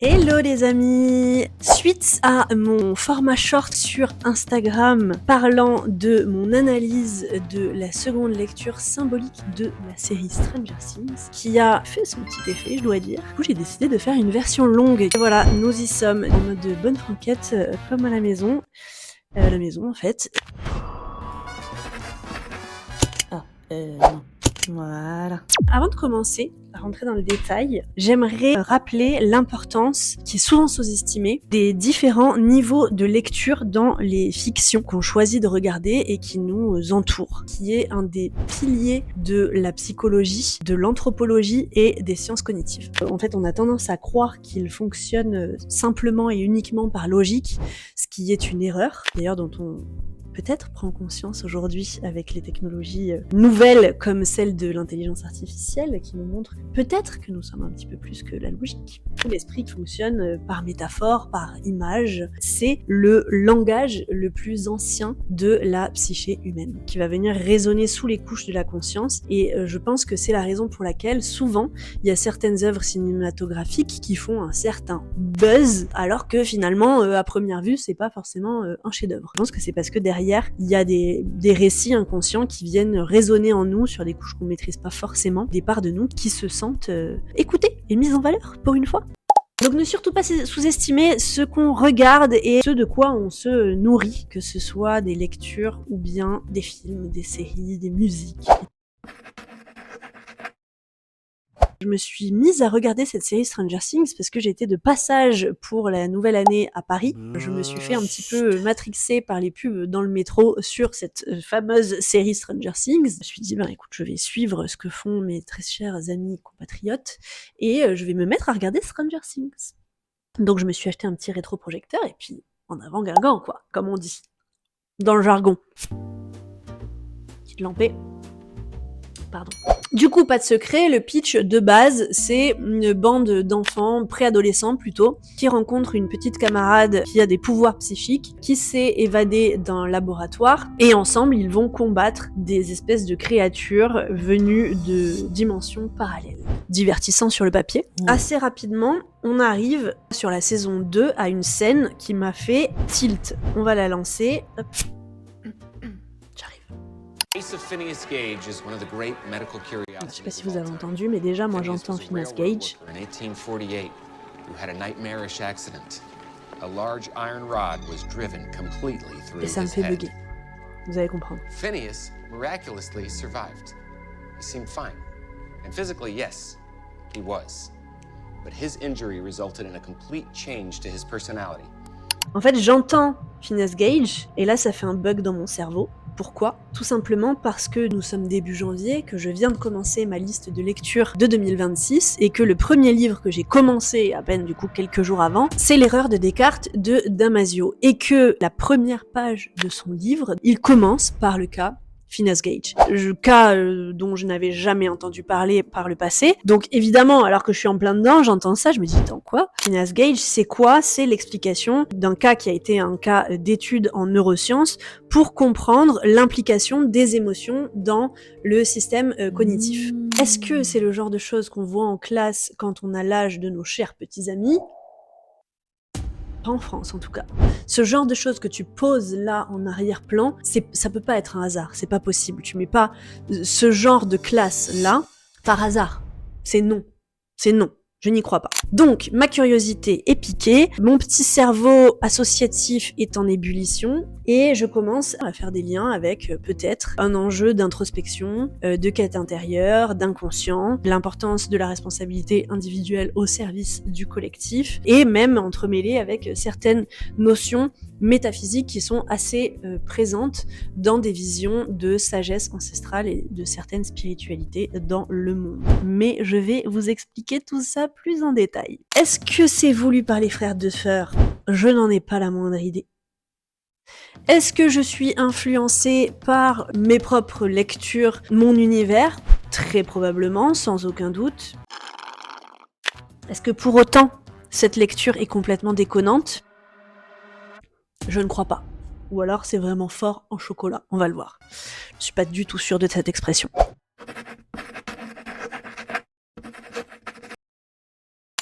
Hello les amis! Suite à mon format short sur Instagram parlant de mon analyse de la seconde lecture symbolique de la série Stranger Things, qui a fait son petit effet, je dois dire. Du coup, j'ai décidé de faire une version longue. Et voilà, nous y sommes en mode de bonne franquette, comme à la maison. La maison en fait. Non. Voilà. Avant de commencer à rentrer dans le détail, j'aimerais rappeler l'importance, qui est souvent sous-estimée, des différents niveaux de lecture dans les fictions qu'on choisit de regarder et qui nous entourent, qui est un des piliers de la psychologie, de l'anthropologie et des sciences cognitives. En fait, on a tendance à croire qu'ils fonctionnent simplement et uniquement par logique, ce qui est une erreur, d'ailleurs dont on peut-être prend conscience aujourd'hui avec les technologies nouvelles comme celle de l'intelligence artificielle qui nous montre peut-être que nous sommes un petit peu plus que la logique. L'esprit fonctionne par métaphore, par image. C'est le langage le plus ancien de la psyché humaine qui va venir résonner sous les couches de la conscience et je pense que c'est la raison pour laquelle souvent il y a certaines œuvres cinématographiques qui font un certain buzz alors que finalement à première vue c'est pas forcément un chef-d'œuvre. Je pense que c'est parce que derrière il y a des récits inconscients qui viennent résonner en nous sur des couches qu'on maîtrise pas forcément, des parts de nous qui se sentent écoutées et mises en valeur pour une fois. Donc ne surtout pas sous-estimer ce qu'on regarde et ce de quoi on se nourrit, que ce soit des lectures ou bien des films, des séries, des musiques. Je me suis mise à regarder cette série Stranger Things parce que j'étais de passage pour la nouvelle année à Paris. Je me suis fait un petit peu matrixer par les pubs dans le métro sur cette fameuse série Stranger Things. Je me suis dit, écoute, je vais suivre ce que font mes très chers amis compatriotes et je vais me mettre à regarder Stranger Things. Donc je me suis acheté un petit rétroprojecteur et puis en avant Guingamp, quoi, comme on dit. Dans le jargon. Petite lampée. Pardon. Du coup, pas de secret, le pitch de base, c'est une bande d'enfants, préadolescents plutôt, qui rencontrent une petite camarade qui a des pouvoirs psychiques, qui s'est évadée d'un laboratoire, et ensemble, ils vont combattre des espèces de créatures venues de dimensions parallèles. Divertissant sur le papier. Assez rapidement, on arrive sur la saison 2 à une scène qui m'a fait tilt. On va la lancer. Hop. Je sais pas si vous avez entendu, mais déjà moi j'entends Phineas Gage. Et ça me fait bugger. Vous allez comprendre. Phineas miraculously survived. He seemed fine. And physically, yes, he was. But his injury resulted in a complete change to his personality. En fait, j'entends Phineas Gage, et là ça fait un bug dans mon cerveau. Pourquoi ? Tout simplement parce que nous sommes début janvier, que je viens de commencer ma liste de lecture de 2026, et que le premier livre que j'ai commencé, à peine du coup quelques jours avant, c'est L'erreur de Descartes de Damasio, et que la première page de son livre, il commence par le cas Phineas Gage, cas dont je n'avais jamais entendu parler par le passé. Donc évidemment, alors que je suis en plein dedans, j'entends ça, je me dis, attends quoi ? Phineas Gage, c'est quoi ? C'est l'explication d'un cas qui a été un cas d'étude en neurosciences pour comprendre l'implication des émotions dans le système cognitif. Est-ce que c'est le genre de choses qu'on voit en classe quand on a l'âge de nos chers petits amis ? Pas en France en tout cas. Ce genre de choses que tu poses là en arrière-plan, ça peut pas être un hasard, c'est pas possible. Tu mets pas ce genre de classe là par hasard. C'est non. C'est non. Je n'y crois pas. Donc, ma curiosité est piquée, mon petit cerveau associatif est en ébullition, et je commence à faire des liens avec peut-être un enjeu d'introspection, de quête intérieure, d'inconscient, l'importance de la responsabilité individuelle au service du collectif, et même entremêlée avec certaines notions métaphysiques qui sont assez présentes dans des visions de sagesse ancestrale et de certaines spiritualités dans le monde. Mais je vais vous expliquer tout ça plus en détail. Est-ce que c'est voulu par les frères Duffer ? Je n'en ai pas la moindre idée. Est-ce que je suis influencée par mes propres lectures, mon univers ? Très probablement, sans aucun doute. Est-ce que pour autant, cette lecture est complètement déconnante ? Je ne crois pas. Ou alors c'est vraiment fort en chocolat, on va le voir. Je suis pas du tout sûre de cette expression.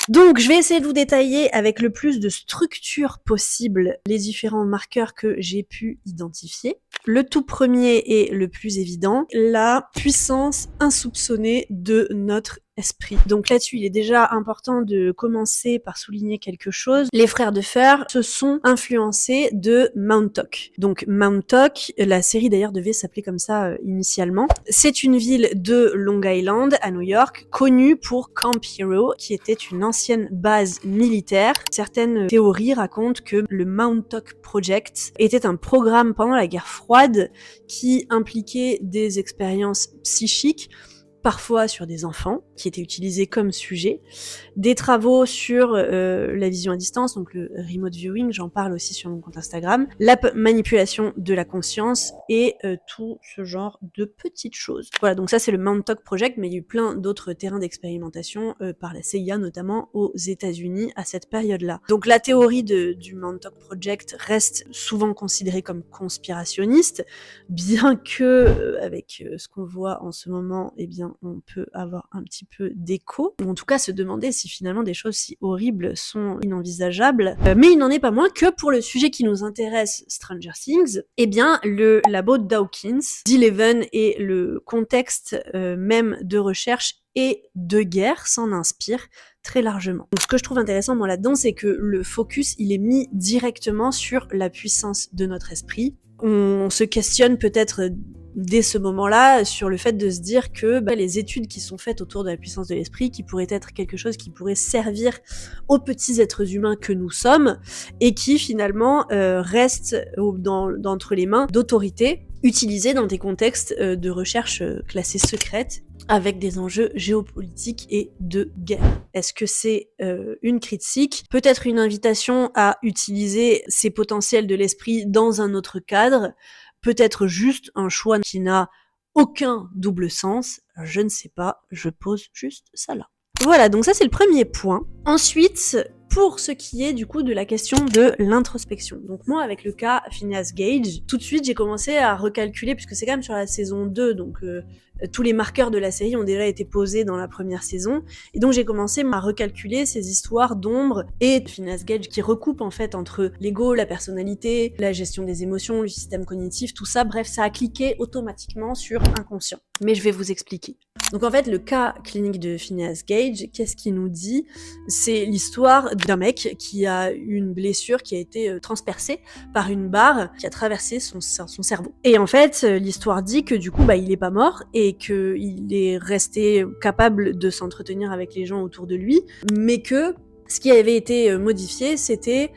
Donc, je vais essayer de vous détailler avec le plus de structure possible les différents marqueurs que j'ai pu identifier. Le tout premier et le plus évident, la puissance insoupçonnée de notre esprit. Donc là-dessus, il est déjà important de commencer par souligner quelque chose. Les frères de fer se sont influencés de Montauk. Donc Montauk, la série d'ailleurs devait s'appeler comme ça initialement. C'est une ville de Long Island à New York, connue pour Camp Hero, qui était une ancienne base militaire. Certaines théories racontent que le Montauk Project était un programme pendant la guerre froide qui impliquait des expériences psychiques, parfois sur des enfants, qui étaient utilisés comme sujet, des travaux sur la vision à distance, donc le remote viewing, j'en parle aussi sur mon compte Instagram, la manipulation de la conscience et tout ce genre de petites choses. Voilà, donc ça c'est le Montauk Project, mais il y a eu plein d'autres terrains d'expérimentation par la CIA, notamment aux États-Unis à cette période-là. Donc la théorie du Montauk Project reste souvent considérée comme conspirationniste, bien que avec ce qu'on voit en ce moment, eh bien on peut avoir un petit peu d'écho, ou en tout cas se demander si finalement des choses si horribles sont inenvisageables. Mais il n'en est pas moins que pour le sujet qui nous intéresse, Stranger Things, eh bien le labo Dawkins d'Eleven et le contexte même de recherche et de guerre s'en inspire très largement. Donc ce que je trouve intéressant moi là-dedans, c'est que le focus il est mis directement sur la puissance de notre esprit. On se questionne peut-être dès ce moment-là sur le fait de se dire que les études qui sont faites autour de la puissance de l'esprit, qui pourrait être quelque chose qui pourrait servir aux petits êtres humains que nous sommes, et qui finalement reste entre les mains d'autorités utilisées dans des contextes de recherche classés secrètes, avec des enjeux géopolitiques et de guerre. Est-ce que c'est une critique? Peut-être une invitation à utiliser ces potentiels de l'esprit dans un autre cadre? Peut-être juste un choix qui n'a aucun double sens? Je ne sais pas, je pose juste ça là. Voilà, donc ça c'est le premier point. Ensuite, pour ce qui est du coup de la question de l'introspection. Donc moi avec le cas Phineas Gage, tout de suite j'ai commencé à recalculer, puisque c'est quand même sur la saison 2, donc tous les marqueurs de la série ont déjà été posés dans la première saison, et donc j'ai commencé à recalculer ces histoires d'ombre et Phineas Gage qui recoupent en fait entre l'ego, la personnalité, la gestion des émotions, le système cognitif, tout ça, bref, ça a cliqué automatiquement sur inconscient. Mais je vais vous expliquer. Donc en fait, le cas clinique de Phineas Gage, qu'est-ce qu'il nous dit? C'est l'histoire d'un mec qui a une blessure qui a été transpercée par une barre qui a traversé son cerveau. Et en fait, l'histoire dit que du coup, il est pas mort et qu'il est resté capable de s'entretenir avec les gens autour de lui, mais que ce qui avait été modifié, c'était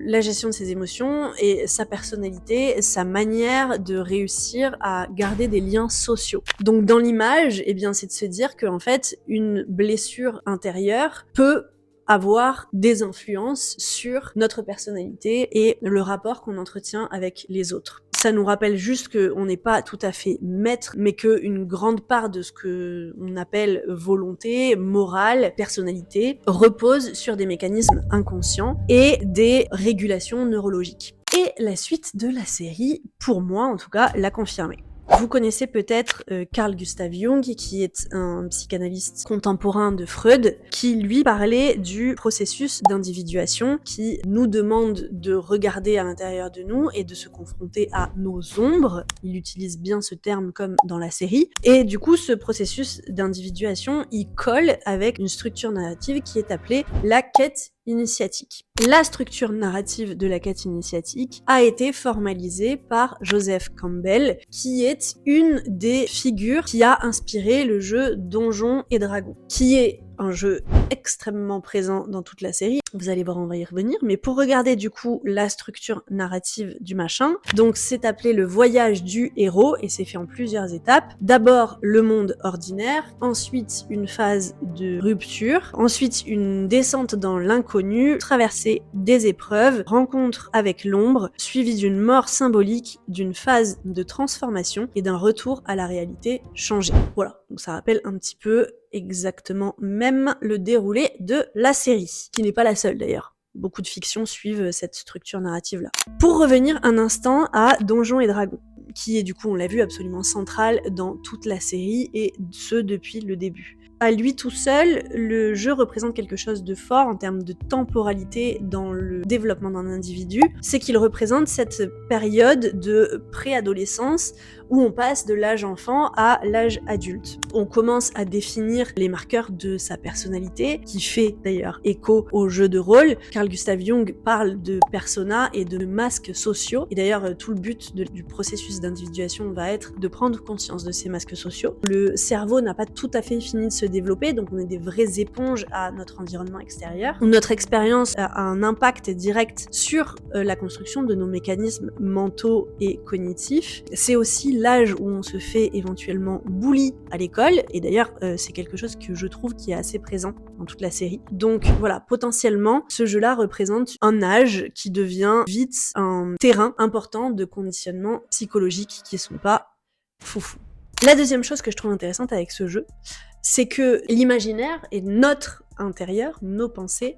la gestion de ses émotions et sa personnalité, sa manière de réussir à garder des liens sociaux. Donc dans l'image, eh bien, c'est de se dire qu'en fait, une blessure intérieure peut avoir des influences sur notre personnalité et le rapport qu'on entretient avec les autres. Ça nous rappelle juste qu'on n'est pas tout à fait maître, mais qu'une grande part de ce que on appelle volonté, morale, personnalité, repose sur des mécanismes inconscients et des régulations neurologiques. Et la suite de la série, pour moi en tout cas, l'a confirmé. Vous connaissez peut-être Carl Gustav Jung, qui est un psychanalyste contemporain de Freud, qui lui parlait du processus d'individuation qui nous demande de regarder à l'intérieur de nous et de se confronter à nos ombres. Il utilise bien ce terme comme dans la série. Et du coup, ce processus d'individuation, il colle avec une structure narrative qui est appelée la quête initiatique. La structure narrative de la quête initiatique a été formalisée par Joseph Campbell, qui est une des figures qui a inspiré le jeu Donjons et Dragons, qui est un jeu extrêmement présent dans toute la série. Vous allez voir, on va y revenir. Mais pour regarder du coup la structure narrative du machin, donc c'est appelé le voyage du héros et c'est fait en plusieurs étapes. D'abord le monde ordinaire, ensuite une phase de rupture, ensuite une descente dans l'inconnu, traversée des épreuves, rencontre avec l'ombre, suivie d'une mort symbolique, d'une phase de transformation et d'un retour à la réalité changée. Voilà, donc ça rappelle un petit peu exactement même le déroulé de la série, qui n'est pas la seule d'ailleurs. Beaucoup de fictions suivent cette structure narrative-là. Pour revenir un instant à Donjons et Dragons, qui est du coup, on l'a vu, absolument central dans toute la série, et ce depuis le début. À lui tout seul, le jeu représente quelque chose de fort en termes de temporalité dans le développement d'un individu. C'est qu'il représente cette période de préadolescence où on passe de l'âge enfant à l'âge adulte. On commence à définir les marqueurs de sa personnalité, qui fait d'ailleurs écho au jeu de rôle. Carl Gustav Jung parle de persona et de masques sociaux. Et d'ailleurs, tout le but du processus d'individuation va être de prendre conscience de ces masques sociaux. Le cerveau n'a pas tout à fait fini de se développer, donc on est des vraies éponges à notre environnement extérieur. Notre expérience a un impact direct sur la construction de nos mécanismes mentaux et cognitifs. C'est aussi l'âge où on se fait éventuellement bully à l'école, et d'ailleurs c'est quelque chose que je trouve qui est assez présent dans toute la série. Donc voilà, potentiellement, ce jeu-là représente un âge qui devient vite un terrain important de conditionnement psychologique qui sont pas foufou. La deuxième chose que je trouve intéressante avec ce jeu, c'est que l'imaginaire et notre intérieur, nos pensées,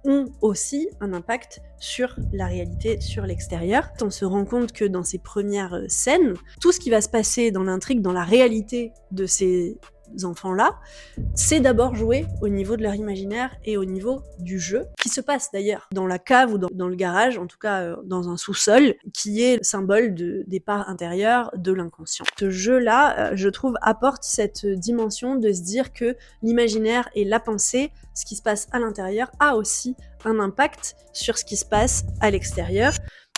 ont aussi un impact sur la réalité, sur l'extérieur. On se rend compte que dans ces premières scènes, tout ce qui va se passer dans l'intrigue, dans la réalité de ces enfants-là, c'est d'abord joué au niveau de leur imaginaire et au niveau du jeu, qui se passe d'ailleurs dans la cave ou dans le garage, en tout cas dans un sous-sol, qui est le symbole des parts intérieures de l'inconscient. Ce jeu-là, je trouve, apporte cette dimension de se dire que l'imaginaire et la pensée, ce qui se passe à l'intérieur, a aussi un impact sur ce qui se passe à l'extérieur.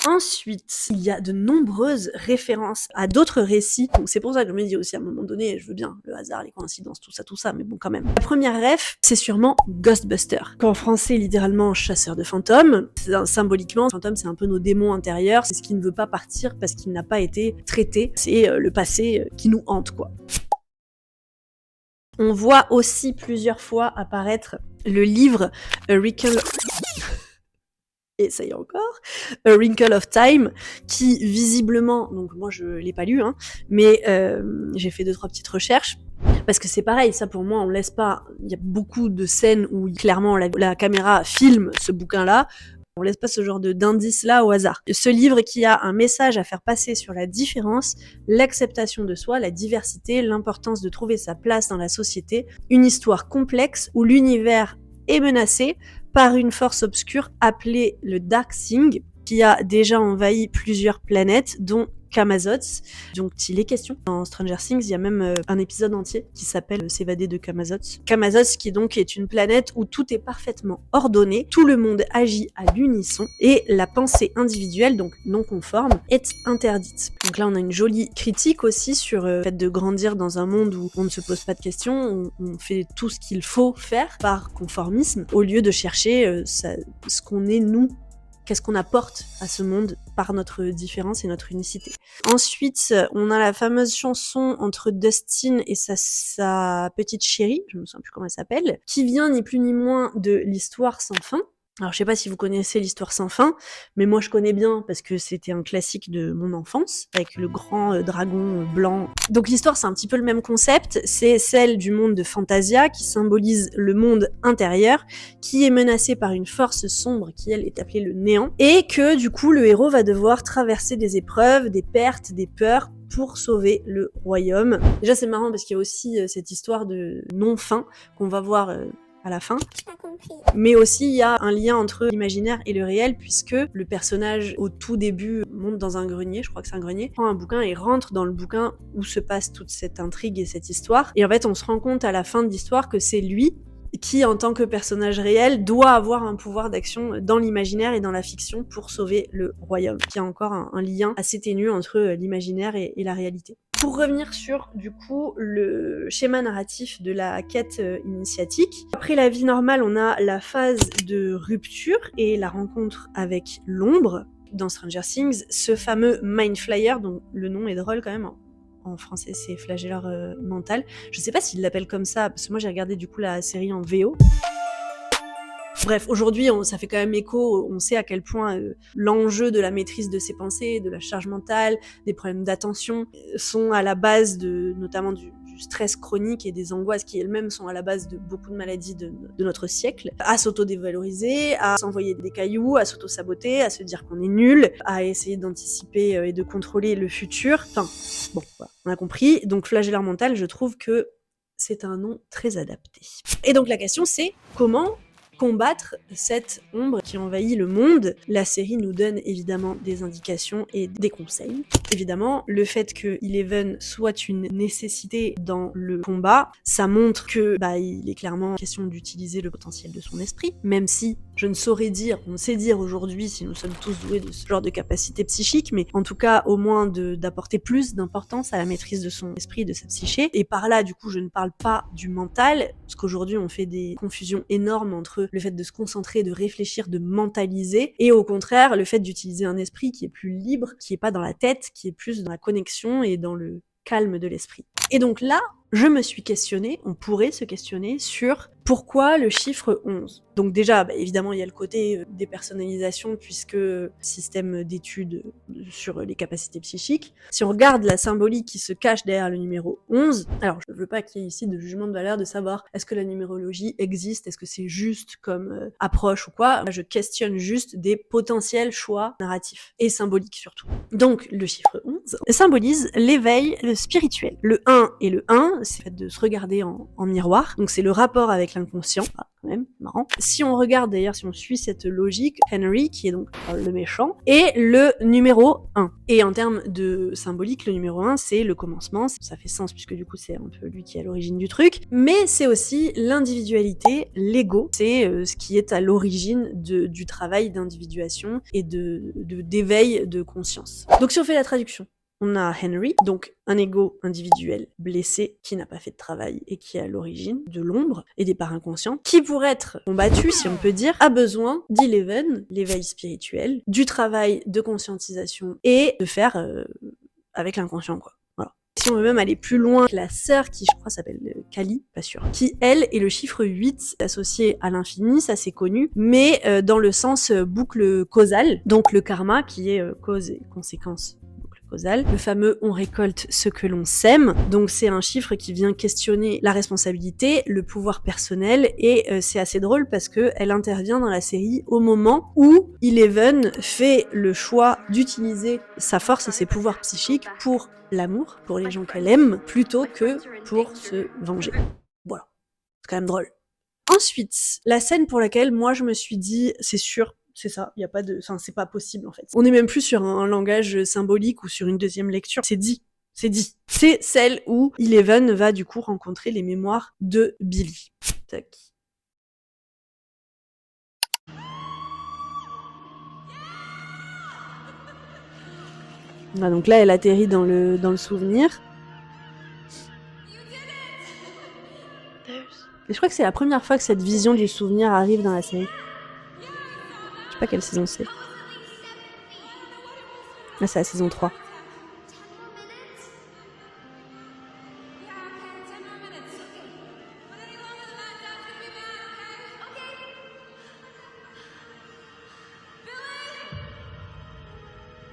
Ensuite, il y a de nombreuses références à d'autres récits. Donc c'est pour ça que je me dis aussi à un moment donné, je veux bien le hasard, les coïncidences, tout ça, mais bon quand même. La première ref, c'est sûrement Ghostbuster, qu'en français littéralement chasseur de fantômes. Symboliquement, fantôme c'est un peu nos démons intérieurs, c'est ce qui ne veut pas partir parce qu'il n'a pas été traité. C'est le passé qui nous hante quoi. On voit aussi plusieurs fois apparaître le livre A Wrinkle... et ça y est encore, A Wrinkle of Time, qui visiblement, donc moi je l'ai pas lu, hein, mais j'ai fait 2-3 petites recherches, parce que c'est pareil, ça pour moi on laisse pas, il y a beaucoup de scènes où clairement la caméra filme ce bouquin-là, on laisse pas ce genre d'indices là au hasard. Ce livre qui a un message à faire passer sur la différence, l'acceptation de soi, la diversité, l'importance de trouver sa place dans la société, une histoire complexe où l'univers est menacé par une force obscure appelée le Dark Thing, qui a déjà envahi plusieurs planètes, dont Camazotz, dont il est question. Dans Stranger Things, il y a même un épisode entier qui s'appelle S'évader de Camazotz. Camazotz qui donc est une planète où tout est parfaitement ordonné, tout le monde agit à l'unisson, et la pensée individuelle, donc non conforme, est interdite. Donc là, on a une jolie critique aussi sur le fait de grandir dans un monde où on ne se pose pas de questions, on fait tout ce qu'il faut faire par conformisme, au lieu de chercher ce qu'on est nous. Qu'est-ce qu'on apporte à ce monde par notre différence et notre unicité. Ensuite, on a la fameuse chanson entre Dustin et sa petite chérie, je me souviens plus comment elle s'appelle, qui vient ni plus ni moins de l'Histoire sans fin. Alors je sais pas si vous connaissez l'Histoire sans fin, mais moi je connais bien parce que c'était un classique de mon enfance, avec le grand dragon blanc. Donc l'histoire c'est un petit peu le même concept, c'est celle du monde de Fantasia qui symbolise le monde intérieur, qui est menacé par une force sombre qui elle est appelée le néant, et que du coup le héros va devoir traverser des épreuves, des pertes, des peurs, pour sauver le royaume. Déjà c'est marrant parce qu'il y a aussi cette histoire de non-fin qu'on va voir à la fin. Mais aussi, il y a un lien entre l'imaginaire et le réel, puisque le personnage, au tout début, monte dans un grenier, je crois que c'est un grenier, prend un bouquin et rentre dans le bouquin où se passe toute cette intrigue et cette histoire. Et en fait, on se rend compte à la fin de l'histoire que c'est lui qui, en tant que personnage réel, doit avoir un pouvoir d'action dans l'imaginaire et dans la fiction pour sauver le royaume. Il y a encore un lien assez ténu entre l'imaginaire et la réalité. Pour revenir sur, du coup, le schéma narratif de la quête initiatique, après la vie normale, on a la phase de rupture et la rencontre avec l'ombre. Dans Stranger Things, ce fameux Mind Flyer, dont le nom est drôle quand même, en français c'est flagelleur mental. Je sais pas s'ils l'appellent comme ça, parce que moi j'ai regardé du coup la série en VO. Bref, aujourd'hui, ça fait quand même écho, on sait à quel point l'enjeu de la maîtrise de ses pensées, de la charge mentale, des problèmes d'attention sont à la base notamment du stress chronique et des angoisses qui elles-mêmes sont à la base de beaucoup de maladies de notre siècle, à s'auto-dévaloriser, à s'envoyer des cailloux, à s'auto-saboter, à se dire qu'on est nul, à essayer d'anticiper et de contrôler le futur. Enfin, bon, voilà, on a compris. Donc flagelleur mental, je trouve que c'est un nom très adapté. Et donc la question c'est comment combattre cette ombre qui envahit le monde. La série nous donne évidemment des indications et des conseils. Évidemment, le fait que Eleven soit une nécessité dans le combat, ça montre que il est clairement question d'utiliser le potentiel de son esprit, même si je ne saurais dire, on sait dire aujourd'hui si nous sommes tous doués de ce genre de capacité psychique, mais en tout cas au moins d'apporter plus d'importance à la maîtrise de son esprit, de sa psyché. Et par là, du coup, je ne parle pas du mental, parce qu'aujourd'hui on fait des confusions énormes entre le fait de se concentrer, de réfléchir, de mentaliser, et au contraire, le fait d'utiliser un esprit qui est plus libre, qui est pas dans la tête, qui est plus dans la connexion et dans le calme de l'esprit. Et donc là, je me suis questionnée, on pourrait se questionner sur pourquoi le chiffre 11. Donc déjà, évidemment, il y a le côté dépersonnalisation, puisque système d'études sur les capacités psychiques. Si on regarde la symbolique qui se cache derrière le numéro 11, alors je ne veux pas qu'il y ait ici de jugement de valeur de savoir est-ce que la numérologie existe, est-ce que c'est juste comme approche ou quoi. Je questionne juste des potentiels choix narratifs, et symboliques surtout. Donc le chiffre 11 symbolise l'éveil spirituel. Le 1 et le 1, c'est le fait de se regarder en miroir, donc c'est le rapport avec l'inconscient, quand même, marrant. Si on regarde d'ailleurs, si on suit cette logique, Henry, qui est donc le méchant, est le numéro 1. Et en termes de symbolique, le numéro 1, c'est le commencement, ça fait sens puisque du coup c'est un peu lui qui est à l'origine du truc, mais c'est aussi l'individualité, l'ego, c'est ce qui est à l'origine du travail d'individuation et d'éveil de conscience. Donc si on fait la traduction, on a Henry, donc un ego individuel blessé qui n'a pas fait de travail et qui est à l'origine de l'ombre et des parts inconscientes, qui pour être combattu, si on peut dire, a besoin d'Eleven, l'éveil spirituel, du travail de conscientisation et de faire avec l'inconscient, quoi. Voilà. Si on veut même aller plus loin, la sœur qui, je crois, s'appelle Kali, pas sûr, qui, elle, est le chiffre 8, associé à l'infini, ça c'est connu, mais dans le sens boucle causale, donc le karma qui est cause et conséquence causale. Le fameux on récolte ce que l'on sème, donc c'est un chiffre qui vient questionner la responsabilité, le pouvoir personnel, et c'est assez drôle parce que elle intervient dans la série au moment où Eleven fait le choix d'utiliser sa force et ses pouvoirs psychiques pour l'amour, pour les gens qu'elle aime, plutôt que pour se venger. Voilà, c'est quand même drôle. Ensuite, la scène pour laquelle moi je me suis dit, c'est sûr, c'est ça, il y a pas de, enfin c'est pas possible en fait. On est même plus sur un langage symbolique ou sur une deuxième lecture, c'est dit. C'est celle où Eleven va du coup rencontrer les mémoires de Billy. Tac. Ah, donc là elle atterrit dans le souvenir. Et je crois que c'est la première fois que cette vision du souvenir arrive dans la série. Je sais pas quelle saison c'est. Ah, c'est la saison 3.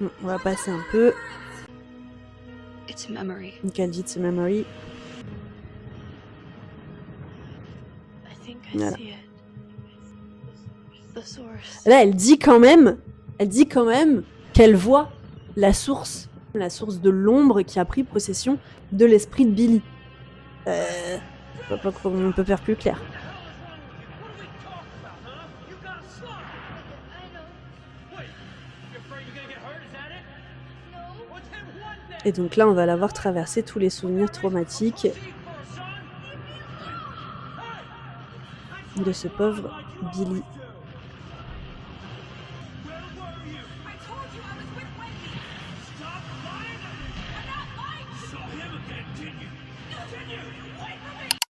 Bon, on va passer un peu. Donc elle dit it's a memory. Voilà. Là, elle dit quand même qu'elle voit la source de l'ombre qui a pris possession de l'esprit de Billy. On peut faire plus clair. Et donc là, on va la voir traverser tous les souvenirs traumatiques de ce pauvre Billy.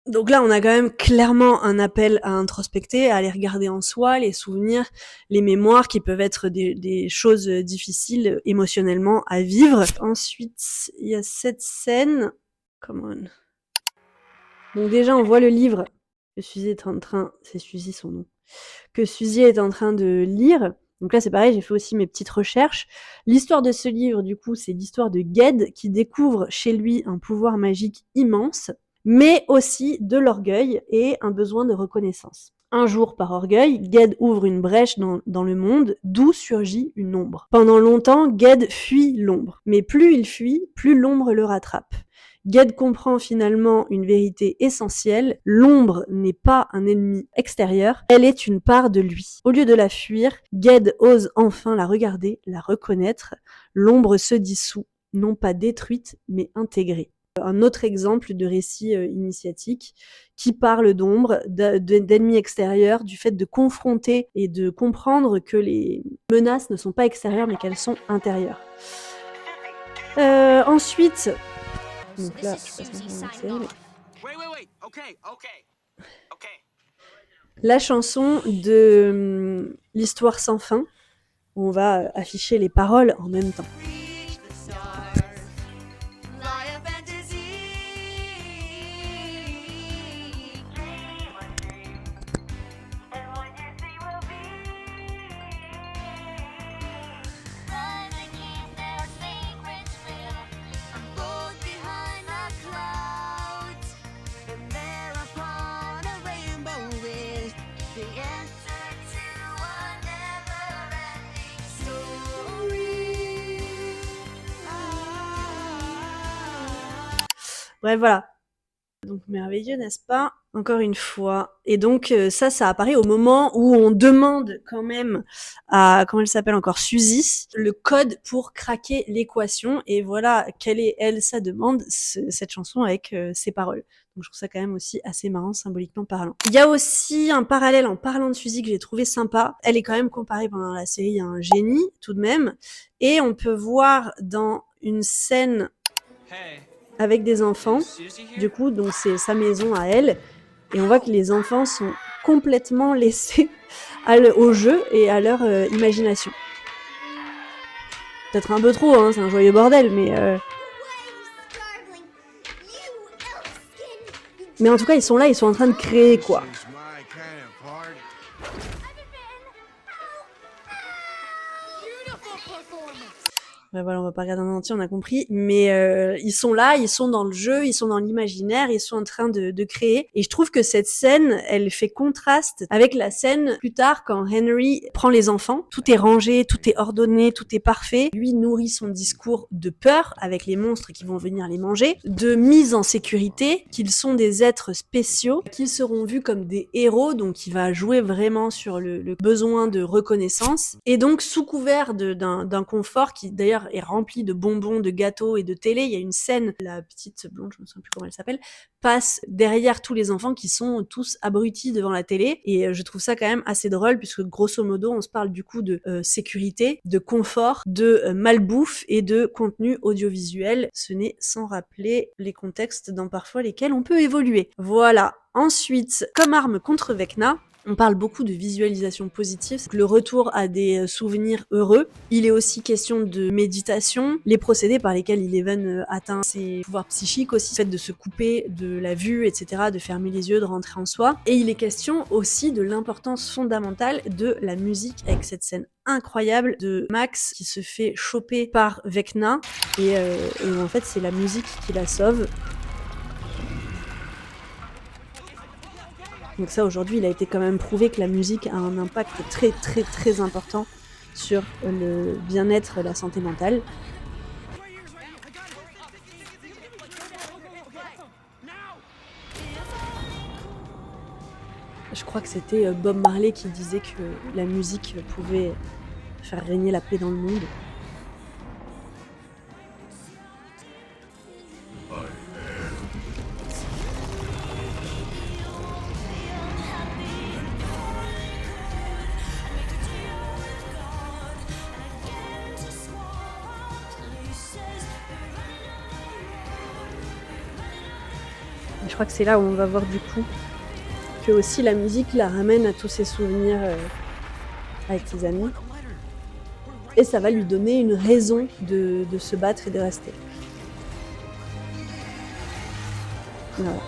Donc là, on a quand même clairement un appel à introspecter, à aller regarder en soi les souvenirs, les mémoires qui peuvent être des choses difficiles émotionnellement à vivre. Ensuite, il y a cette scène. Come on. Donc déjà, on voit le livre que Suzy est en train... C'est Suzy son nom. Que Suzy est en train de lire. Donc là, c'est pareil, j'ai fait aussi mes petites recherches. L'histoire de ce livre, du coup, c'est l'histoire de Ged qui découvre chez lui un pouvoir magique immense, mais aussi de l'orgueil et un besoin de reconnaissance. Un jour, par orgueil, Ged ouvre une brèche dans le monde, d'où surgit une ombre. Pendant longtemps, Ged fuit l'ombre. Mais plus il fuit, plus l'ombre le rattrape. Ged comprend finalement une vérité essentielle. L'ombre n'est pas un ennemi extérieur, elle est une part de lui. Au lieu de la fuir, Ged ose enfin la regarder, la reconnaître. L'ombre se dissout, non pas détruite, mais intégrée. Un autre exemple de récit initiatique qui parle d'ombre, d'ennemis extérieurs, du fait de confronter et de comprendre que les menaces ne sont pas extérieures mais qu'elles sont intérieures. Ensuite, donc là, je passe ma série, la chanson de l'Histoire sans fin, où on va afficher les paroles en même temps. Bref, voilà. Donc merveilleux, n'est-ce pas? Encore une fois. Et donc ça apparaît au moment où on demande quand même à, comment elle s'appelle encore, Suzy, le code pour craquer l'équation. Et voilà quelle est, elle, sa demande, cette chanson avec ses paroles. Donc je trouve ça quand même aussi assez marrant, symboliquement parlant. Il y a aussi un parallèle en parlant de Suzy que j'ai trouvé sympa. Elle est quand même comparée pendant la série à un génie, tout de même. Et on peut voir dans une scène avec des enfants, du coup, donc c'est sa maison à elle, et on voit que les enfants sont complètement laissés au jeu et à leur imagination. Peut-être un peu trop, hein, c'est un joyeux bordel, mais en tout cas, ils sont là, ils sont en train de créer, quoi. Ouais, voilà, on va pas regarder en entier, on a compris. Mais ils sont là, ils sont dans le jeu, ils sont dans l'imaginaire, ils sont en train de créer. Et je trouve que cette scène, elle fait contraste avec la scène plus tard quand Henry prend les enfants. Tout est rangé, tout est ordonné, tout est parfait. Lui nourrit son discours de peur avec les monstres qui vont venir les manger, de mise en sécurité, qu'ils sont des êtres spéciaux, qu'ils seront vus comme des héros, donc il va jouer vraiment sur le besoin de reconnaissance. Et donc sous couvert d'un confort qui d'ailleurs est rempli de bonbons, de gâteaux et de télé. Il y a une scène, la petite blonde, je ne sais plus comment elle s'appelle, passe derrière tous les enfants qui sont tous abrutis devant la télé. Et je trouve ça quand même assez drôle puisque grosso modo, on se parle du coup de sécurité, de confort, de malbouffe et de contenu audiovisuel. Ce n'est sans rappeler les contextes dans parfois lesquels on peut évoluer. Voilà. Ensuite, comme arme contre Vecna, on parle beaucoup de visualisation positive, le retour à des souvenirs heureux. Il est aussi question de méditation, les procédés par lesquels Eleven atteint ses pouvoirs psychiques aussi, le fait de se couper de la vue, etc., de fermer les yeux, de rentrer en soi. Et il est question aussi de l'importance fondamentale de la musique avec cette scène incroyable de Max qui se fait choper par Vecna et en fait c'est la musique qui la sauve. Donc ça, aujourd'hui, il a été quand même prouvé que la musique a un impact très très très important sur le bien-être et la santé mentale. Je crois que c'était Bob Marley qui disait que la musique pouvait faire régner la paix dans le monde. Je crois que c'est là où on va voir du coup que aussi la musique la ramène à tous ses souvenirs avec ses amis. Et ça va lui donner une raison de se battre et de rester. Voilà.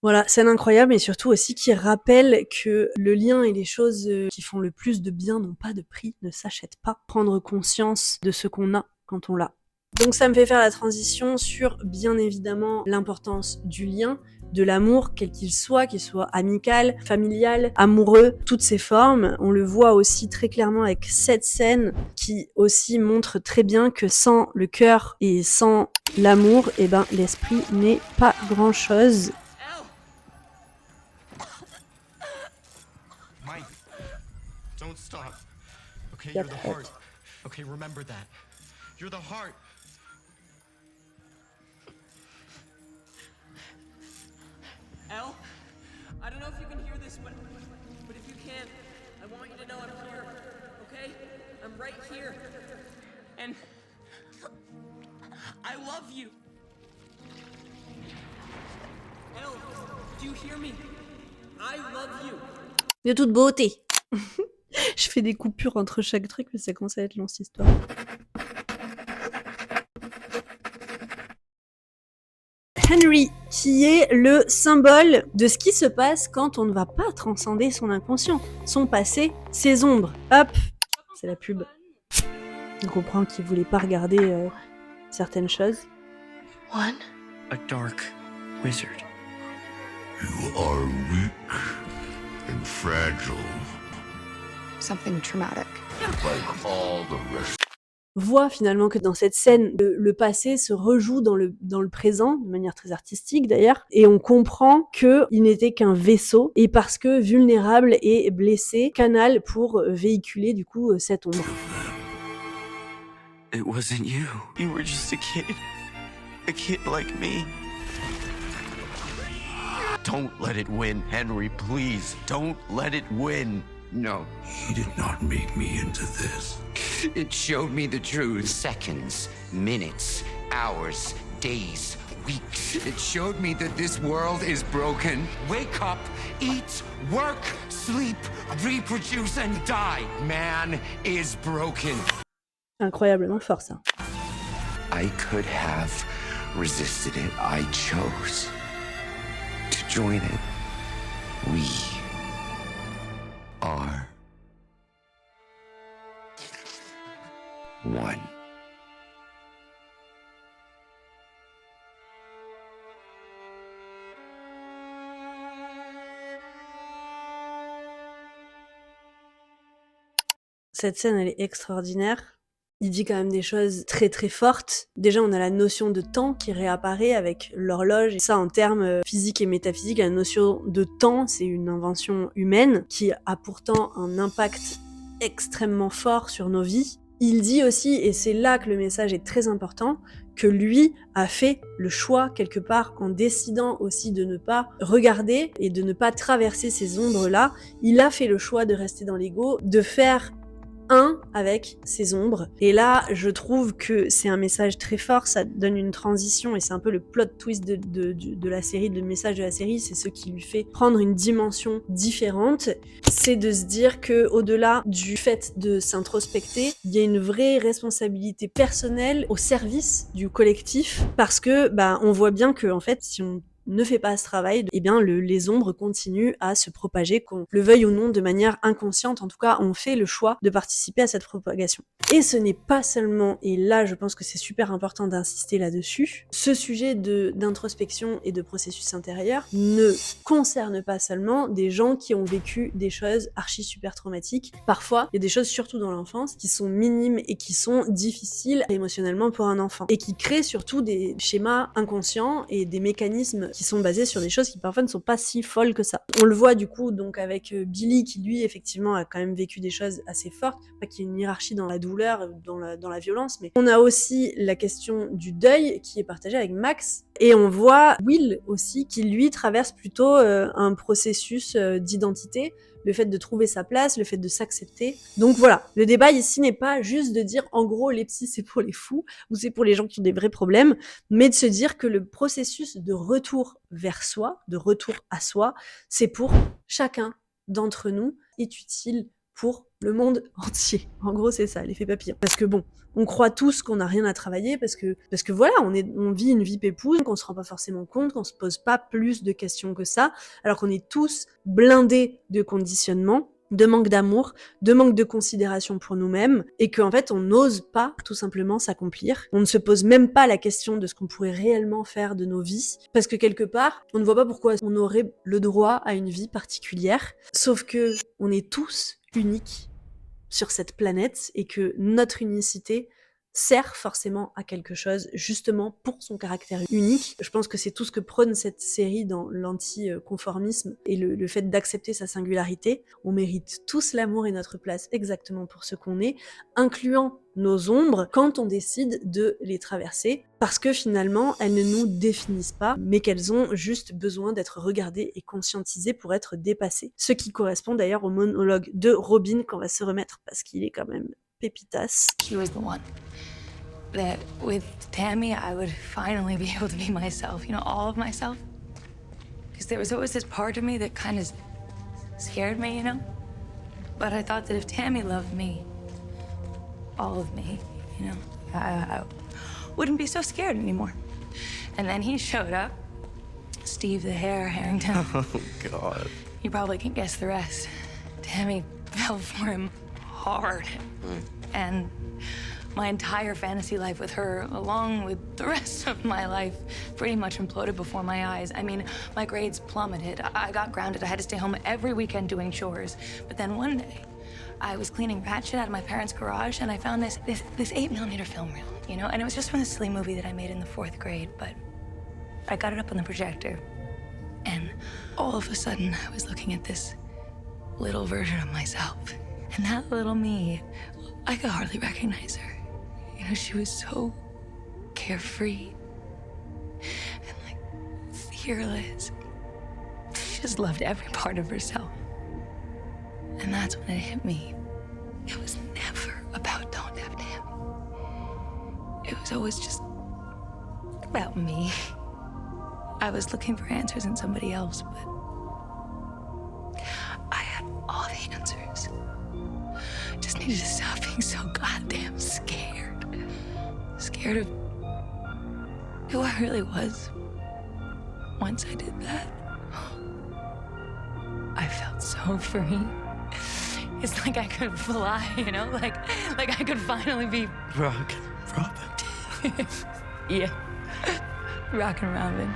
Voilà, scène incroyable et surtout aussi qui rappelle que le lien et les choses qui font le plus de bien n'ont pas de prix, ne s'achètent pas. Prendre conscience de ce qu'on a quand on l'a. Donc ça me fait faire la transition sur, bien évidemment, l'importance du lien, de l'amour, quel qu'il soit amical, familial, amoureux, toutes ces formes. On le voit aussi très clairement avec cette scène qui aussi montre très bien que sans le cœur et sans l'amour, eh ben, l'esprit n'est pas grand-chose. Mike, don't stop. Okay, you're the heart. Okay, remember that. You're the heart. Elle, I don't know if you can hear this, but if you can, I want you to know I'm here, okay? I'm right here. And I love you. Elle, do you hear me? I love you. De toute beauté. Je fais des coupures entre chaque truc, mais ça commence à être long cette histoire. Henry, qui est le symbole de ce qui se passe quand on ne va pas transcender son inconscient, son passé, ses ombres. Hop, c'est la pub. On comprend qu'il voulait pas regarder certaines choses. One. A dark wizard. You are weak and fragile. Something traumatic. Like all the rest. Voit finalement que dans cette scène, le passé se rejoue dans le présent, de manière très artistique d'ailleurs, et on comprend qu'il n'était qu'un vaisseau, et parce que vulnérable et blessé, canal pour véhiculer du coup cette ombre. It wasn't you. You were just a kid. A kid like me. Don't let it win, Henry, please. Don't let it win. No. He did not make me into this. It showed me the truth. Seconds, minutes, hours, days, weeks. It showed me that this world is broken. Wake up, eat, work, sleep, reproduce, and die. Man is broken. Incroyablement fort ça. I could have resisted it. I chose to join it. We are one. Cette scène, elle est extraordinaire. Il dit quand même des choses très très fortes. Déjà, on a la notion de temps qui réapparaît avec l'horloge. Et ça, en termes physiques et métaphysiques, la notion de temps, c'est une invention humaine qui a pourtant un impact extrêmement fort sur nos vies. Il dit aussi, et c'est là que le message est très important, que lui a fait le choix quelque part en décidant aussi de ne pas regarder et de ne pas traverser ces ombres-là. Il a fait le choix de rester dans l'ego, de faire un avec ses ombres. Et là, je trouve que c'est un message très fort, ça donne une transition et c'est un peu le plot twist de la série, le message de la série, c'est ce qui lui fait prendre une dimension différente. C'est de se dire que au-delà du fait de s'introspecter, il y a une vraie responsabilité personnelle au service du collectif parce que on voit bien que en fait, si on ne fait pas ce travail, eh bien les ombres continuent à se propager, qu'on le veuille ou non de manière inconsciente. En tout cas, on fait le choix de participer à cette propagation. Et ce n'est pas seulement, et là je pense que c'est super important d'insister là-dessus, ce sujet d'introspection et de processus intérieur ne concerne pas seulement des gens qui ont vécu des choses archi super traumatiques. Parfois, il y a des choses, surtout dans l'enfance, qui sont minimes et qui sont difficiles émotionnellement pour un enfant. Et qui créent surtout des schémas inconscients et des mécanismes qui sont basés sur des choses qui parfois ne sont pas si folles que ça. On le voit du coup donc avec Billy qui lui effectivement a quand même vécu des choses assez fortes, pas qu'il y ait une hiérarchie dans la douleur, dans la violence, mais on a aussi la question du deuil qui est partagée avec Max, et on voit Will aussi qui lui traverse plutôt un processus d'identité, le fait de trouver sa place, le fait de s'accepter. Donc voilà, le débat ici n'est pas juste de dire en gros les psys c'est pour les fous ou c'est pour les gens qui ont des vrais problèmes, mais de se dire que le processus de retour vers soi, de retour à soi, c'est pour chacun d'entre nous, est utile pour le monde entier. En gros, c'est ça, l'effet papillon. Parce que bon, on croit tous qu'on n'a rien à travailler parce que voilà, on vit une vie pépouze, qu'on se rend pas forcément compte, qu'on se pose pas plus de questions que ça, alors qu'on est tous blindés de conditionnement, de manque d'amour, de manque de considération pour nous-mêmes, et qu'en fait, on n'ose pas tout simplement s'accomplir. On ne se pose même pas la question de ce qu'on pourrait réellement faire de nos vies, parce que quelque part, on ne voit pas pourquoi on aurait le droit à une vie particulière, sauf que on est tous uniques sur cette planète, et que notre unicité sert forcément à quelque chose, justement pour son caractère unique. Je pense que c'est tout ce que prône cette série dans l'anti-conformisme et le fait d'accepter sa singularité. On mérite tous l'amour et notre place exactement pour ce qu'on est, incluant nos ombres quand on décide de les traverser, parce que finalement, elles ne nous définissent pas, mais qu'elles ont juste besoin d'être regardées et conscientisées pour être dépassées. Ce qui correspond d'ailleurs au monologue de Robin qu'on va se remettre, parce qu'il est quand même pépitas. He was the one that with Tammy I would finally be able to be myself, you know, all of myself. Because there was always this part of me that kind of scared me, you know? But I thought that if Tammy loved me, all of me, you know, I wouldn't be so scared anymore. And then he showed up, Steve the Hare Harrington. Oh, God. You probably can guess the rest. Tammy fell for him hard. And my entire fantasy life with her, along with the rest of my life, pretty much imploded before my eyes. I mean, my grades plummeted. I got grounded. I had to stay home every weekend doing chores. But then one day, I was cleaning rat shit out of my parents' garage, and I found this 8mm film reel, you know? And it was just from this silly movie that I made in the 4th grade, but I got it up on the projector. And all of a sudden, I was looking at this little version of myself. And that little me, I could hardly recognize her. You know, she was so carefree and like fearless. She just loved every part of herself. And that's when it hit me. It was never about Don't Have Tammy. It was always just about me. I was looking for answers in somebody else, but I had all the answers. Just needed to stop being so goddamn scared. Scared of who I really was. Once I did that, I felt so free. It's like I could fly, you know? Like I could finally be Rock and Robin. yeah. Rock and Robin.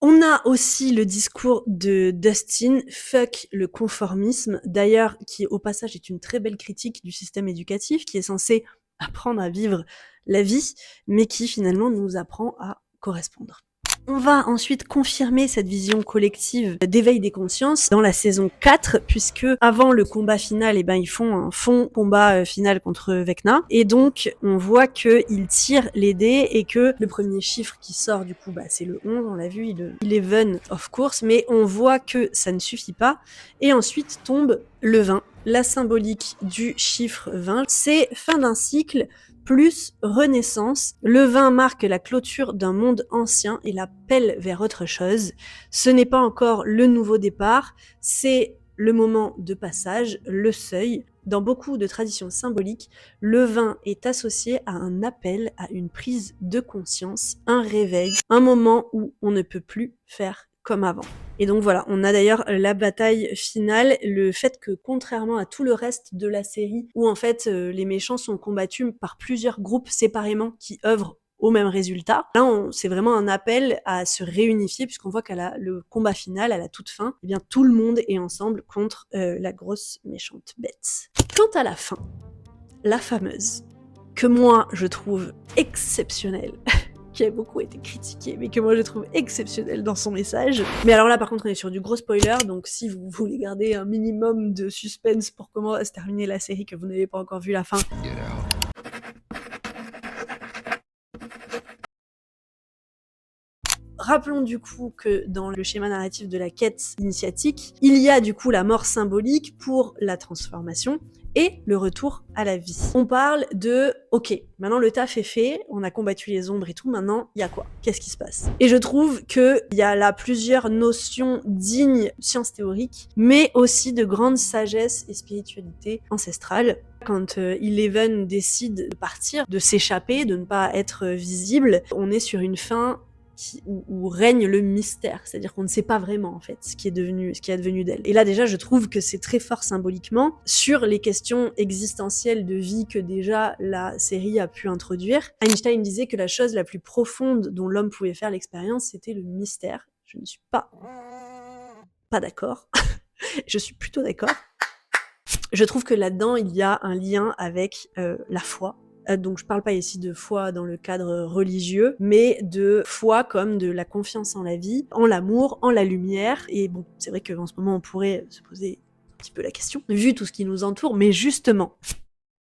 On a aussi le discours de Dustin, fuck le conformisme, d'ailleurs qui au passage est une très belle critique du système éducatif qui est censé apprendre à vivre la vie, mais qui finalement nous apprend à correspondre. On va ensuite confirmer cette vision collective d'éveil des consciences dans la saison 4, puisque avant le combat final, ils font un fond combat final contre Vecna, et donc on voit qu'ils tirent les dés et que le premier chiffre qui sort du coup, c'est le 11, on l'a vu, le 11 of course, mais on voit que ça ne suffit pas, et ensuite tombe le 20. La symbolique du chiffre 20, c'est fin d'un cycle, plus renaissance. Le 20 marque la clôture d'un monde ancien et l'appel vers autre chose. Ce n'est pas encore le nouveau départ, c'est le moment de passage, le seuil. Dans beaucoup de traditions symboliques, le 20 est associé à un appel, à une prise de conscience, un réveil, un moment où on ne peut plus faire comme avant. Et donc voilà, on a d'ailleurs la bataille finale, le fait que contrairement à tout le reste de la série, où en fait les méchants sont combattus par plusieurs groupes séparément qui œuvrent au même résultat, là c'est vraiment un appel à se réunifier, puisqu'on voit qu'à le combat final, à la toute fin, eh bien tout le monde est ensemble contre la grosse méchante bête. Quant à la fin, la fameuse, que moi je trouve exceptionnelle, qui a beaucoup été critiqué, mais que moi je trouve exceptionnel dans son message. Mais alors là, par contre, on est sur du gros spoiler, donc si vous voulez garder un minimum de suspense pour comment va se terminer la série, que vous n'avez pas encore vu la fin, Rappelons du coup que dans le schéma narratif de la quête initiatique, il y a du coup la mort symbolique pour la transformation et le retour à la vie. On parle de « ok, maintenant le taf est fait, on a combattu les ombres et tout, maintenant il y a quoi? Qu'est-ce qui se passe ?» Et je trouve qu'il y a là plusieurs notions dignes de sciences théoriques, mais aussi de grande sagesse et spiritualité ancestrale. Quand Eleven décide de partir, de s'échapper, de ne pas être visible, on est sur une fin où règne le mystère, c'est-à-dire qu'on ne sait pas vraiment en fait ce qui est advenu d'elle. Et là déjà je trouve que c'est très fort symboliquement sur les questions existentielles de vie que déjà la série a pu introduire. Einstein disait que la chose la plus profonde dont l'homme pouvait faire l'expérience, c'était le mystère. Je ne suis pas d'accord. Je suis plutôt d'accord. Je trouve que là-dedans il y a un lien avec la foi. Donc je parle pas ici de foi dans le cadre religieux, mais de foi comme de la confiance en la vie, en l'amour, en la lumière. Et bon, c'est vrai qu'en ce moment on pourrait se poser un petit peu la question, vu tout ce qui nous entoure, mais justement,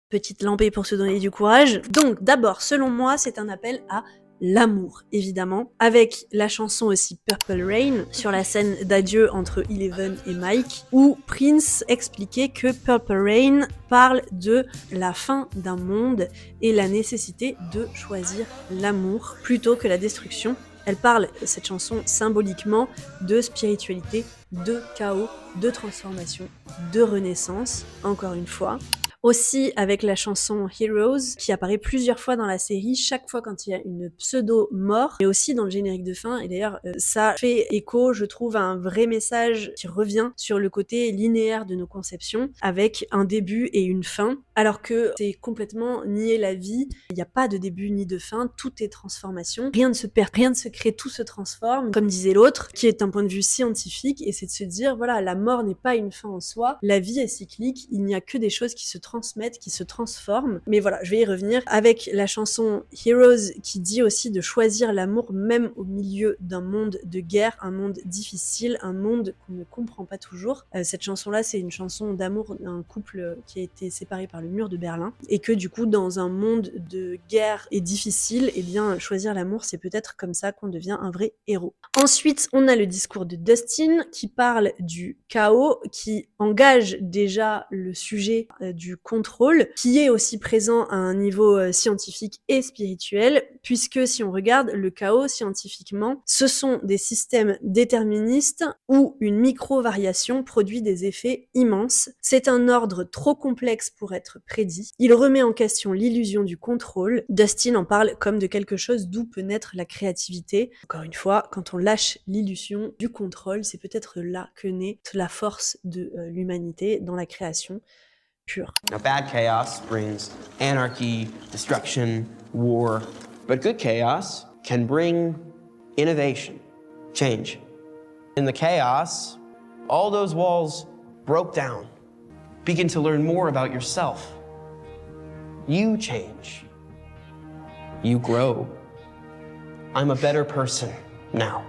petite lampée pour se donner du courage. Donc d'abord, selon moi, c'est un appel à l'amour, évidemment, avec la chanson aussi Purple Rain, sur la scène d'adieu entre Eleven et Mike, où Prince expliquait que Purple Rain parle de la fin d'un monde et la nécessité de choisir l'amour plutôt que la destruction. Elle parle, cette chanson, symboliquement de spiritualité, de chaos, de transformation, de renaissance, encore une fois. Aussi avec la chanson Heroes, qui apparaît plusieurs fois dans la série, chaque fois quand il y a une pseudo-mort, et aussi dans le générique de fin, et d'ailleurs ça fait écho, je trouve, à un vrai message qui revient sur le côté linéaire de nos conceptions, avec un début et une fin, alors que c'est complètement nier la vie, il n'y a pas de début ni de fin, tout est transformation, rien ne se perd, rien ne se crée, tout se transforme, comme disait l'autre, qui est un point de vue scientifique, et c'est de se dire, voilà, la mort n'est pas une fin en soi, la vie est cyclique, il n'y a que des choses qui se transmettent, qui se transforment. Mais voilà, je vais y revenir avec la chanson Heroes qui dit aussi de choisir l'amour même au milieu d'un monde de guerre, un monde difficile, un monde qu'on ne comprend pas toujours. Cette chanson-là, c'est une chanson d'amour d'un couple qui a été séparé par le mur de Berlin et que du coup, dans un monde de guerre et difficile, eh bien, choisir l'amour, c'est peut-être comme ça qu'on devient un vrai héros. Ensuite, on a le discours de Dustin qui parle du chaos, qui engage déjà le sujet du contrôle, qui est aussi présent à un niveau scientifique et spirituel, puisque si on regarde le chaos scientifiquement, ce sont des systèmes déterministes où une micro-variation produit des effets immenses. C'est un ordre trop complexe pour être prédit. Il remet en question l'illusion du contrôle. Dustin en parle comme de quelque chose d'où peut naître la créativité. Encore une fois, quand on lâche l'illusion du contrôle, c'est peut-être là que naît la force de l'humanité dans la création pure. Now, bad chaos brings anarchy, destruction, war. But good chaos can bring innovation, change. In the chaos, all those walls broke down. Begin to learn more about yourself. You change. You grow. I'm a better person now.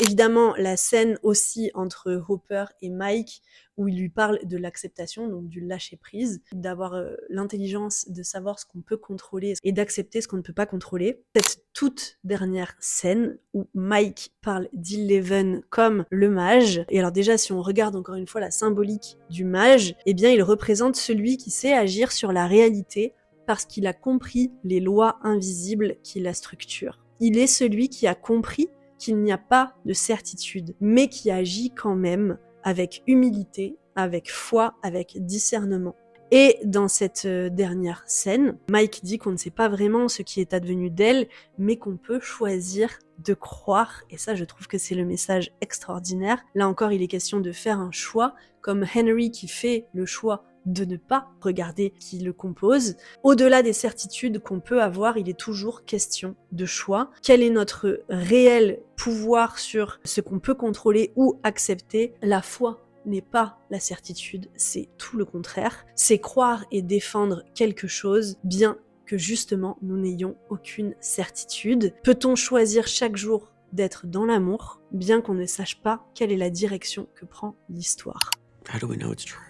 Évidemment, la scène aussi entre Hopper et Mike, où il lui parle de l'acceptation, donc du lâcher-prise, d'avoir l'intelligence de savoir ce qu'on peut contrôler et d'accepter ce qu'on ne peut pas contrôler. Cette toute dernière scène où Mike parle d'Eleven comme le mage, et alors déjà si on regarde encore une fois la symbolique du mage, eh bien il représente celui qui sait agir sur la réalité parce qu'il a compris les lois invisibles qui la structurent. Il est celui qui a compris qu'il n'y a pas de certitude, mais qui agit quand même avec humilité, avec foi, avec discernement. Et dans cette dernière scène, Mike dit qu'on ne sait pas vraiment ce qui est advenu d'elle, mais qu'on peut choisir de croire, et ça je trouve que c'est le message extraordinaire. Là encore, il est question de faire un choix, comme Henry qui fait le choix de ne pas regarder qui le compose. Au-delà des certitudes qu'on peut avoir, il est toujours question de choix. Quel est notre réel pouvoir sur ce qu'on peut contrôler ou accepter? La foi n'est pas la certitude, c'est tout le contraire. C'est croire et défendre quelque chose, bien que justement nous n'ayons aucune certitude. Peut-on choisir chaque jour d'être dans l'amour, bien qu'on ne sache pas quelle est la direction que prend l'histoire? How do we know it's true?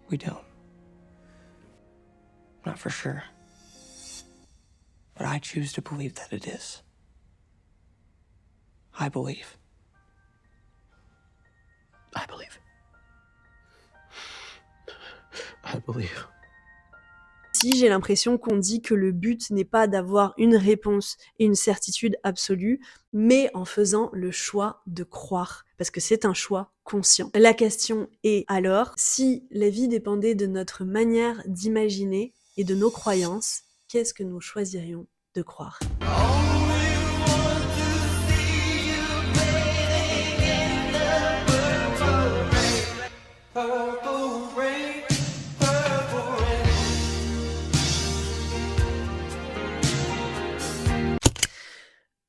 We don't. Not for sure. But I choose to believe that it is. I believe. I believe. I believe. Si j'ai l'impression qu'on dit que le but n'est pas d'avoir une réponse et une certitude absolue, mais en faisant le choix de croire, parce que c'est un choix conscient. La question est alors, si la vie dépendait de notre manière d'imaginer et de nos croyances, qu'est-ce que nous choisirions de croire ?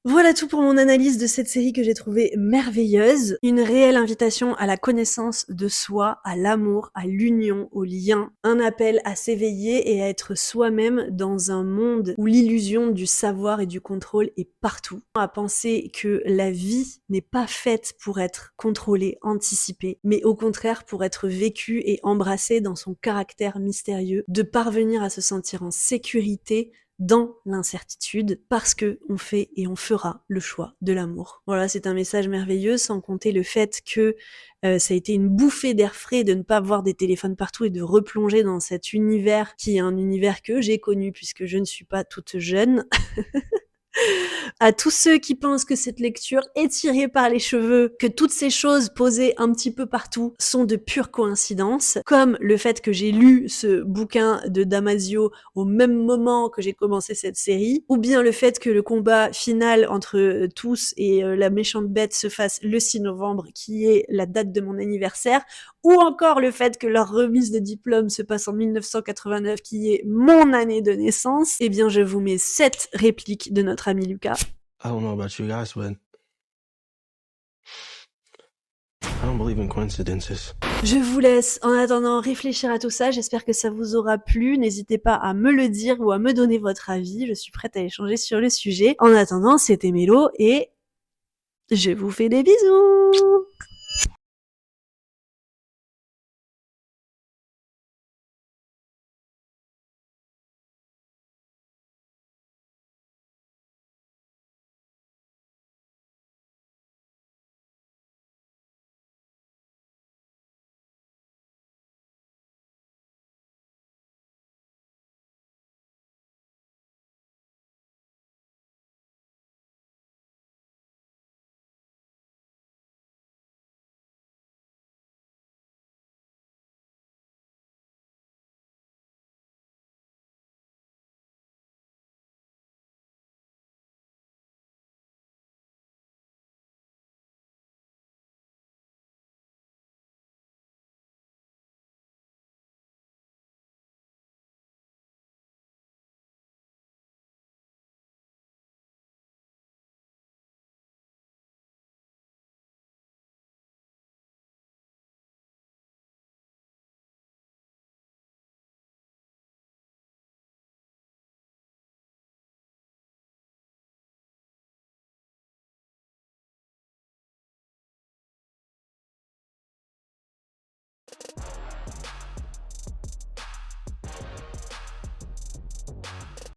Voilà tout pour mon analyse de cette série que j'ai trouvée merveilleuse. Une réelle invitation à la connaissance de soi, à l'amour, à l'union, au lien. Un appel à s'éveiller et à être soi-même dans un monde où l'illusion du savoir et du contrôle est partout. À penser que la vie n'est pas faite pour être contrôlée, anticipée, mais au contraire pour être vécue et embrassée dans son caractère mystérieux, de parvenir à se sentir en sécurité dans l'incertitude, parce que on fait et on fera le choix de l'amour. Voilà, c'est un message merveilleux, sans compter le fait que ça a été une bouffée d'air frais de ne pas voir des téléphones partout et de replonger dans cet univers qui est un univers que j'ai connu puisque je ne suis pas toute jeune. À tous ceux qui pensent que cette lecture est tirée par les cheveux, que toutes ces choses posées un petit peu partout sont de pure coïncidence, comme le fait que j'ai lu ce bouquin de Damasio au même moment que j'ai commencé cette série, ou bien le fait que le combat final entre tous et la méchante bête se fasse le 6 novembre, qui est la date de mon anniversaire, ou encore le fait que leur remise de diplôme se passe en 1989, qui est mon année de naissance. Eh bien, je vous mets 7 répliques de notre ami Lucas. I don't know about you guys, but I don't believe in coincidences. Je vous laisse en attendant réfléchir à tout ça. J'espère que ça vous aura plu. N'hésitez pas à me le dire ou à me donner votre avis. Je suis prête à échanger sur le sujet. En attendant, c'était Mélo et je vous fais des bisous.